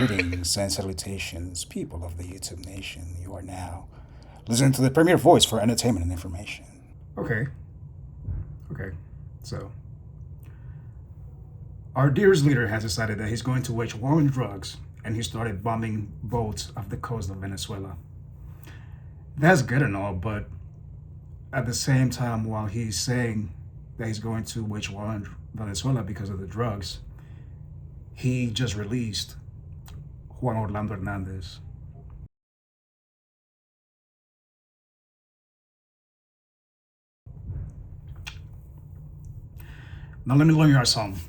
Greetings and salutations, people of the YouTube nation. You are now listening to the premier voice for entertainment and information. Okay. Okay. So, our dearest leader has decided that he's going to wage war on drugs, and he started bombing boats off the coast of Venezuela. That's good and all, but at the same time, while he's saying that he's going to wage war on Venezuela because of the drugs, he just released Juan Orlando Hernandez. Now let me learn you something.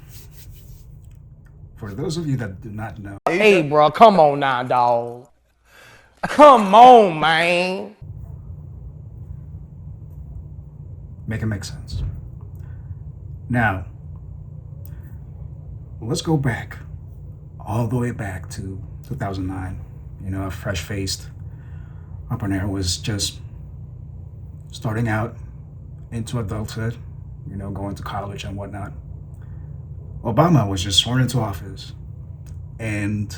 For those of you that do not know, Hey, bro, come on now, dog. Come on, man. make it make sense. Now, let's go back, all the way back to 2009. You know, a fresh-faced entrepreneur was just starting out into adulthood, you know, going to college and whatnot. Obama was just sworn into office, and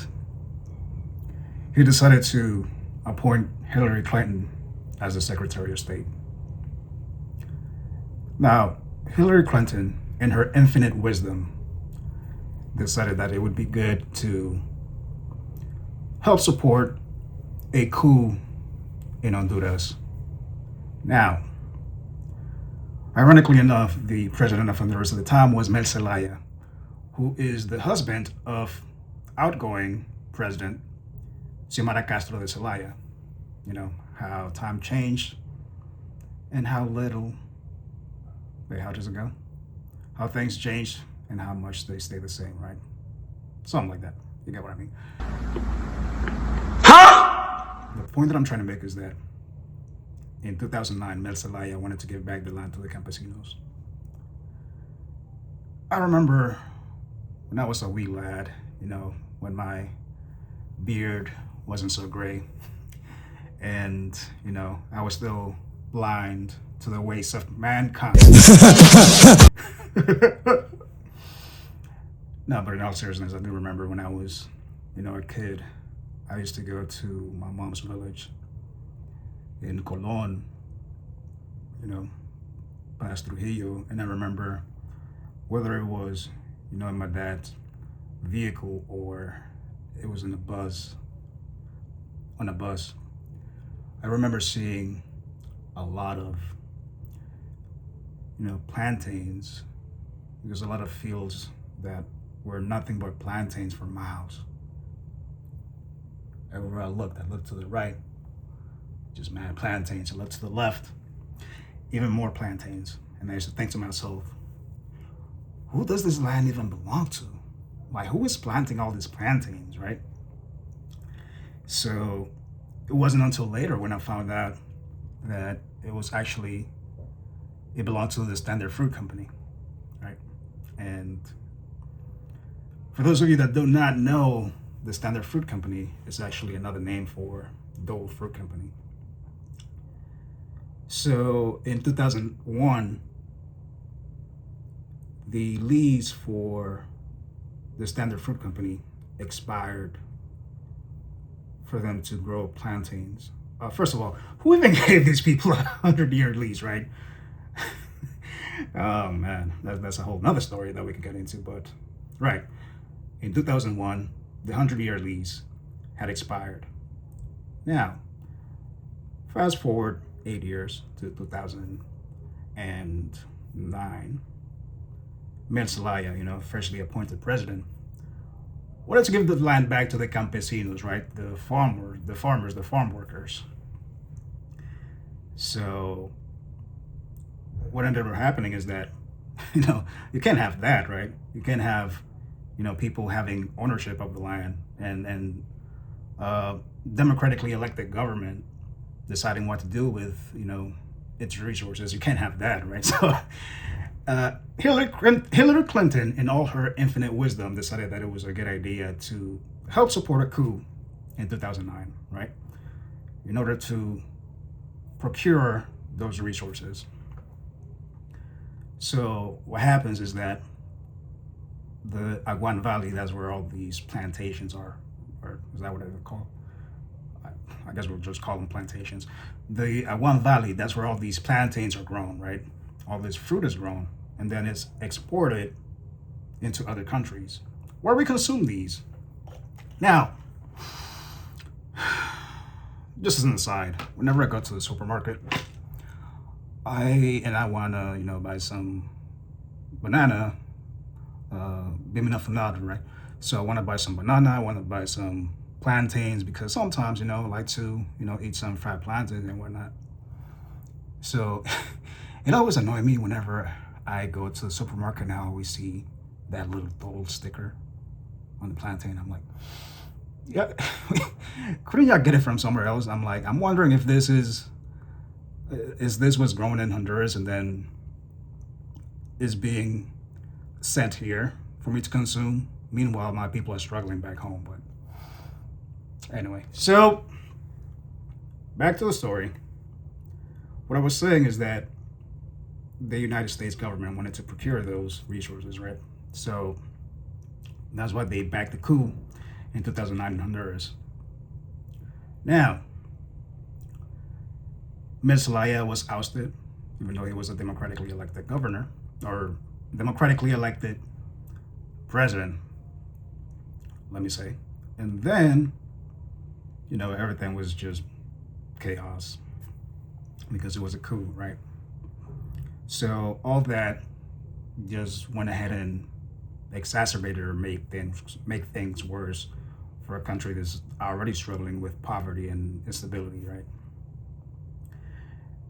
he decided to appoint Hillary Clinton as the Secretary of State. Now, Hillary Clinton, in her infinite wisdom, decided that it would be good to help support a coup in Honduras. Now, ironically enough, the president of Honduras at the time was Mel Zelaya, who is the husband of outgoing President Xiomara Castro de Zelaya. You know, how time changed and how little, wait, how does it go? How things changed and how much they stay the same, right? Something like that. You get what I mean? The point that I'm trying to make is that in 2009, Mel Zelaya wanted to give back the land to the campesinos. I remember when I was a wee lad, you know, when my beard wasn't so gray, and, you know, I was still blind to the ways of mankind. No, but in all seriousness, I do remember when I was, you know, a kid, I used to go to my mom's village in Colon, you know, past Trujillo, and I remember whether it was, you know, in my dad's vehicle or it was in on a bus, I remember seeing a lot of, you know, plantains. There's a lot of fields that were nothing but plantains for miles. Everywhere I looked to the right, just mad plantains. I looked to the left, even more plantains. And I used to think to myself, who does this land even belong to? Like, who is planting all these plantains, right? So it wasn't until later when I found out that it belonged to the Standard Fruit Company, right? And for those of you that do not know, the Standard Fruit Company is actually another name for Dole Fruit Company. So in 2001, the lease for the Standard Fruit Company expired for them to grow plantains. First of all, who even gave these people 100-year lease, right? Oh man, that's a whole nother story that we could get into, but right. In 2001, the 100-year lease had expired. Now, fast forward 8 years to 2009, Mel Zelaya, you know, freshly appointed president, wanted to give the land back to the campesinos, right? The farm workers. So what ended up happening is that, you know, you can't have that, right? You can't have, you know, people having ownership of the land and democratically elected government deciding what to do with, you know, its resources. You can't have that, right? So Hillary Clinton, in all her infinite wisdom, decided that it was a good idea to help support a coup in 2009, right? In order to procure those resources. So what happens is that the Aguan Valley, that's where all these plantations are, or is that what they're called? I guess we'll just call them plantations. The Juan Valley, that's where all these plantains are grown, right? All this fruit is grown, and then it's exported into other countries where we consume these. Now, just as an aside, whenever I go to the supermarket, I want to, buy some banana, right? So I want to buy some banana, I want to buy some plantains, because sometimes, I like to, eat some fried plantains and whatnot. So it always annoys me whenever I go to the supermarket and I always see that little gold sticker on the plantain. I'm like, yeah, couldn't y'all get it from somewhere else? I'm wondering if this is this what's grown in Honduras and then is being sent here for me to consume. Meanwhile, my people are struggling back home. But anyway, so back to the story. What I was saying is that the United States government wanted to procure those resources, right? So that's why they backed the coup in 2009 in Honduras. Now, Mel Zelaya was ousted, even though he was a democratically elected governor, or democratically elected president, let me say. And then, everything was just chaos because it was a coup, right? So all that just went ahead and exacerbated or make things worse for a country that's already struggling with poverty and instability, right?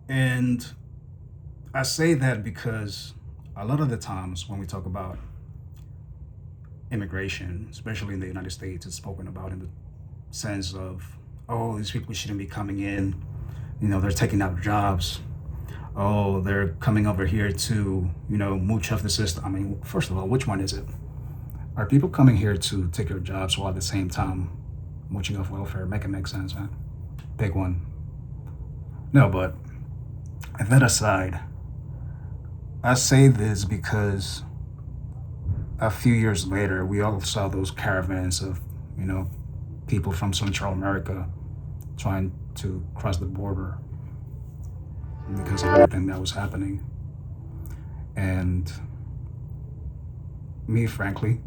And I say that because a lot of the times when we talk about immigration, especially in the United States, it's spoken about in the sense of, oh, these people shouldn't be coming in, they're taking out jobs. Oh, they're coming over here to, mooch off the system. I mean, first of all, which one is it? Are people coming here to take your jobs while at the same time mooching off welfare? Make it make sense, man. Pick one. No, but that aside, I say this because a few years later, we all saw those caravans of, people from Central America trying to cross the border because of everything that was happening. And me, frankly,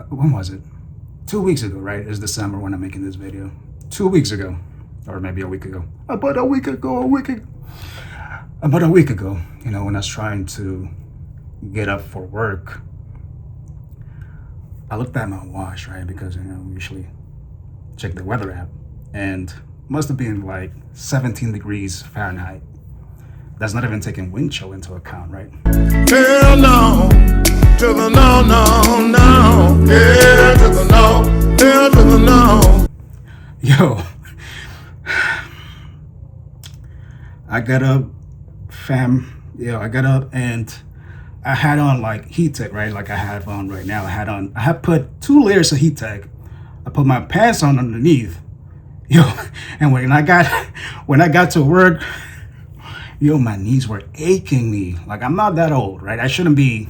when was it? 2 weeks ago, right? It's December when I'm making this video. 2 weeks ago, or maybe a week ago. About a week ago, when I was trying to get up for work, I looked at my watch, right? Because, we usually check the weather app, and must have been like 17 degrees Fahrenheit. That's not even taking wind chill into account, right? Hell no, to the no, no, no. Yeah, to the no, hell to the no. Yo, I got up, fam. I got up and I had on like heat tech, right? Like I have on right now. I had put 2 layers of heat tech. I put my pants on underneath. And when I got to work, my knees were aching me. Like, I'm not that old, right? I shouldn't be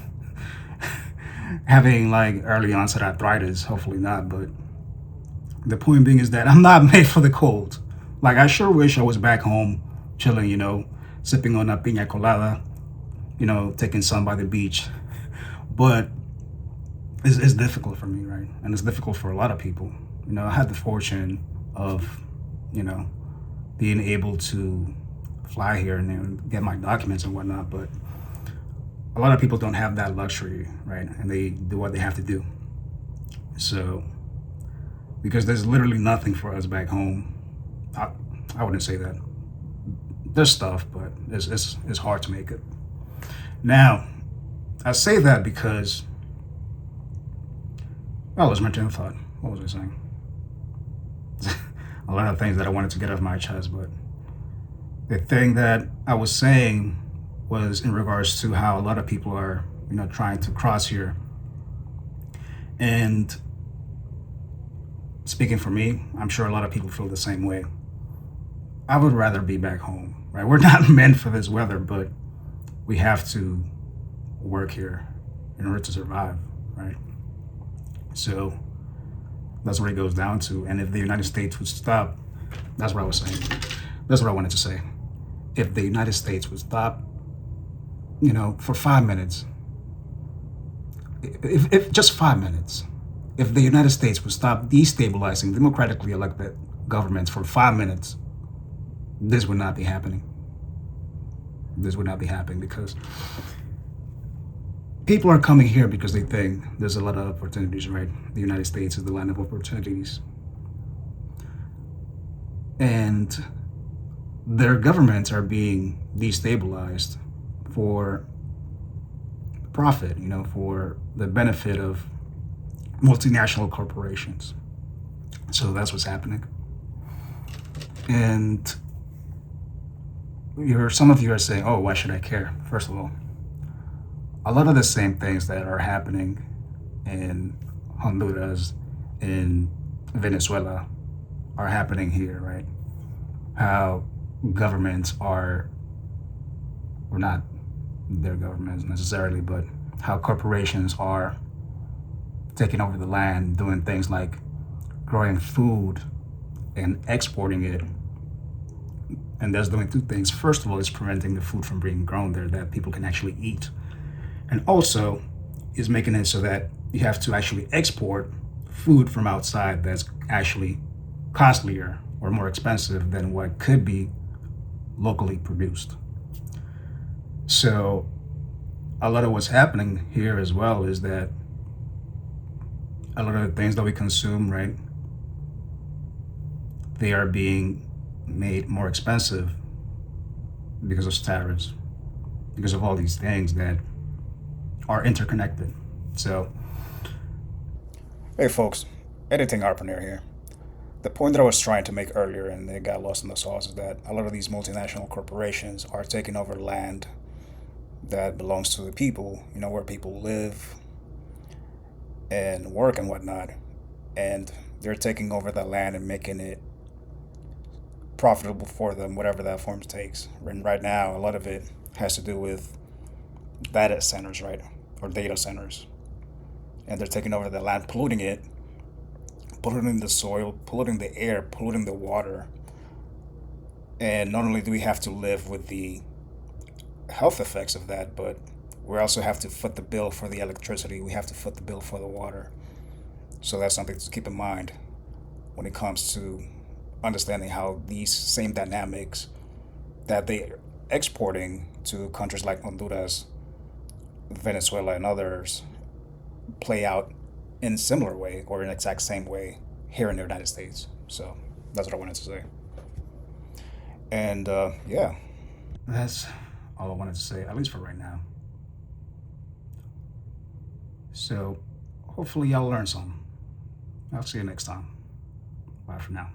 having like early onset arthritis, hopefully not, but the point being is that I'm not made for the cold. Like, I sure wish I was back home chilling, sipping on a piña colada, taking sun by the beach. But it's difficult for me, right? And it's difficult for a lot of people. I had the fortune of, being able to fly here and then get my documents and whatnot, but a lot of people don't have that luxury, right? And they do what they have to do. So, because there's literally nothing for us back home. I wouldn't say that. There's stuff, but it's hard to make it. Now, I say that because, well, it's my train of thought. What was I saying? A lot of things that I wanted to get off my chest, but the thing that I was saying was in regards to how a lot of people are, trying to cross here. And speaking for me, I'm sure a lot of people feel the same way. I would rather be back home, right? We're not meant for this weather, but we have to work here in order to survive, right? So That's what it goes down to. And if the United States would stop, that's what I was saying. That's what I wanted to say. If the United States would stop, for 5 minutes, if just 5 minutes, if the United States would stop destabilizing democratically elected governments for 5 minutes, this would not be happening. This would not be happening because people are coming here because they think there's a lot of opportunities, right? The United States is the land of opportunities. And their governments are being destabilized for profit, for the benefit of multinational corporations. So that's what's happening. And some of you are saying, oh, why should I care? First of all, a lot of the same things that are happening in Honduras, in Venezuela, are happening here, right? How governments or not their governments necessarily, but how corporations are taking over the land, doing things like growing food and exporting it. And that's doing two things. First of all, it's preventing the food from being grown there that people can actually eat. And also is making it so that you have to actually export food from outside that's actually costlier or more expensive than what could be locally produced. So a lot of what's happening here as well is that a lot of the things that we consume, right, they are being made more expensive because of tariffs, because of all these things that are interconnected. So, Hey folks, editing entrepreneur here. The point that I was trying to make earlier and it got lost in the sauce is that a lot of these multinational corporations are taking over land that belongs to the people, where people live and work and whatnot. And they're taking over that land and making it profitable for them, whatever that form takes. And right now, a lot of it has to do with data centers, right? Or data centers. And they're taking over the land, polluting it, polluting the soil, polluting the air, polluting the water. And not only do we have to live with the health effects of that, but we also have to foot the bill for the electricity. We have to foot the bill for the water. So that's something to keep in mind when it comes to understanding how these same dynamics that they're exporting to countries like Honduras, Venezuela, and others play out in a similar way or in the exact same way here in the United States. So that's what I wanted to say. And yeah. that's all I wanted to say, at least for right now. So hopefully y'all learn something. I'll see you next time. Bye for now.